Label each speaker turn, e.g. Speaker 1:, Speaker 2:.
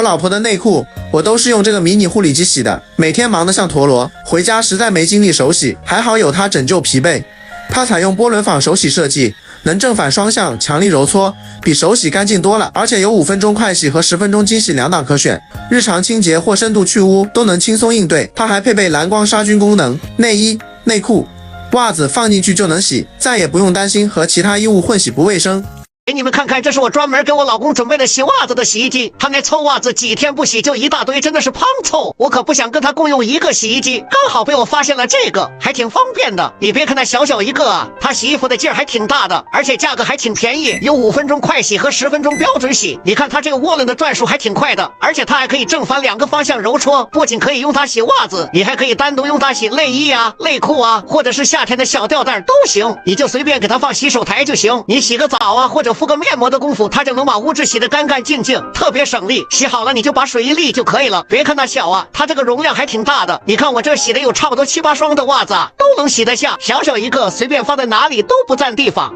Speaker 1: 老婆的内裤我都是用这个迷你护理机洗的，每天忙得像陀螺，回家实在没精力手洗，还好有它拯救疲惫。它采用波轮纺手洗设计，能正反双向强力揉搓，比手洗干净多了，而且有5分钟快洗和10分钟精洗2档可选，日常清洁或深度去污都能轻松应对。它还配备蓝光杀菌功能，内衣、内裤、袜子放进去就能洗，再也不用担心和其他衣物混洗不卫生。
Speaker 2: 给你们看看，这是我专门给我老公准备的洗袜子的洗衣机。他那臭袜子几天不洗就一大堆，真的是胖臭。我可不想跟他共用一个洗衣机，刚好被我发现了这个，还挺方便的。你别看它小小一个啊，它洗衣服的劲儿还挺大的，而且价格还挺便宜，有5分钟快洗和10分钟标准洗。你看它这个涡轮的转数还挺快的，而且它还可以正反2个方向揉搓。不仅可以用它洗袜子，你还可以单独用它洗内衣啊、内裤啊，或者是夏天的小吊带都行。你就随便给它放洗手台就行。你洗个澡啊，或者敷个面膜的功夫，它就能把污渍洗得干干净净，特别省力。洗好了你就把水一沥就可以了。别看它小啊，它这个容量还挺大的。你看我这洗的有差不多7、8双的袜子啊，都能洗得下。小小一个，随便放在哪里都不占地方。